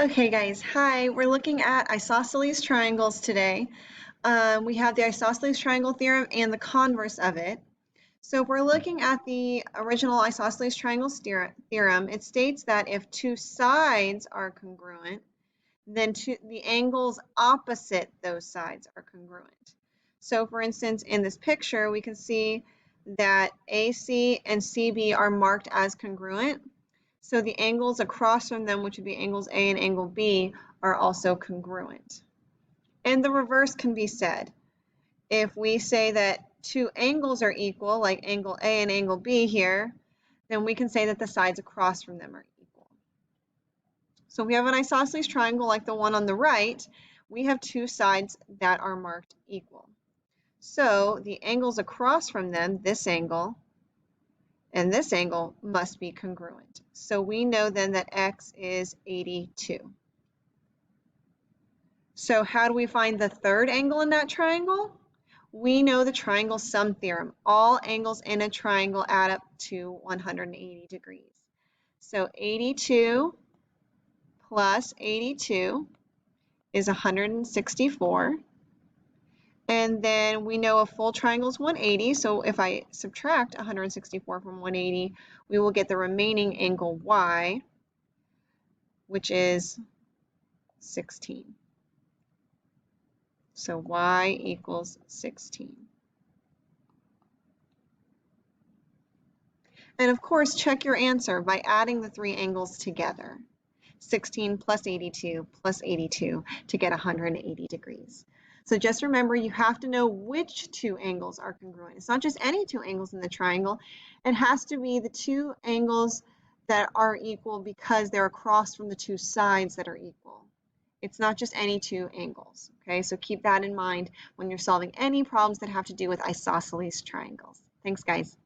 Okay guys, hi. We're looking at isosceles triangles today. We have the isosceles triangle theorem and the converse of it. So if we're looking at the original isosceles triangles theorem, it states that if two sides are congruent, then the angles opposite those sides are congruent. So for instance, in this picture, we can see that AC and CB are marked as congruent. So the angles across from them, which would be angles A and angle B, are also congruent. And the reverse can be said. If we say that two angles are equal, like angle A and angle B here, then we can say that the sides across from them are equal. So if we have an isosceles triangle like the one on the right, we have two sides that are marked equal. So the angles across from them, this angle and this angle, must be congruent. So we know then that x is 82. So how do we find the third angle in that triangle? We know the triangle sum theorem. All angles in a triangle add up to 180 degrees. So 82 plus 82 is 164. And then we know a full triangle is 180, so if I subtract 164 from 180, we will get the remaining angle y, which is 16. So y equals 16. And of course, check your answer by adding the three angles together. 16 plus 82 plus 82 to get 180 degrees. So just remember, you have to know which two angles are congruent. It's not just any two angles in the triangle. It has to be the two angles that are equal because they're across from the two sides that are equal. It's not just any two angles, okay? So keep that in mind when you're solving any problems that have to do with isosceles triangles. Thanks, guys.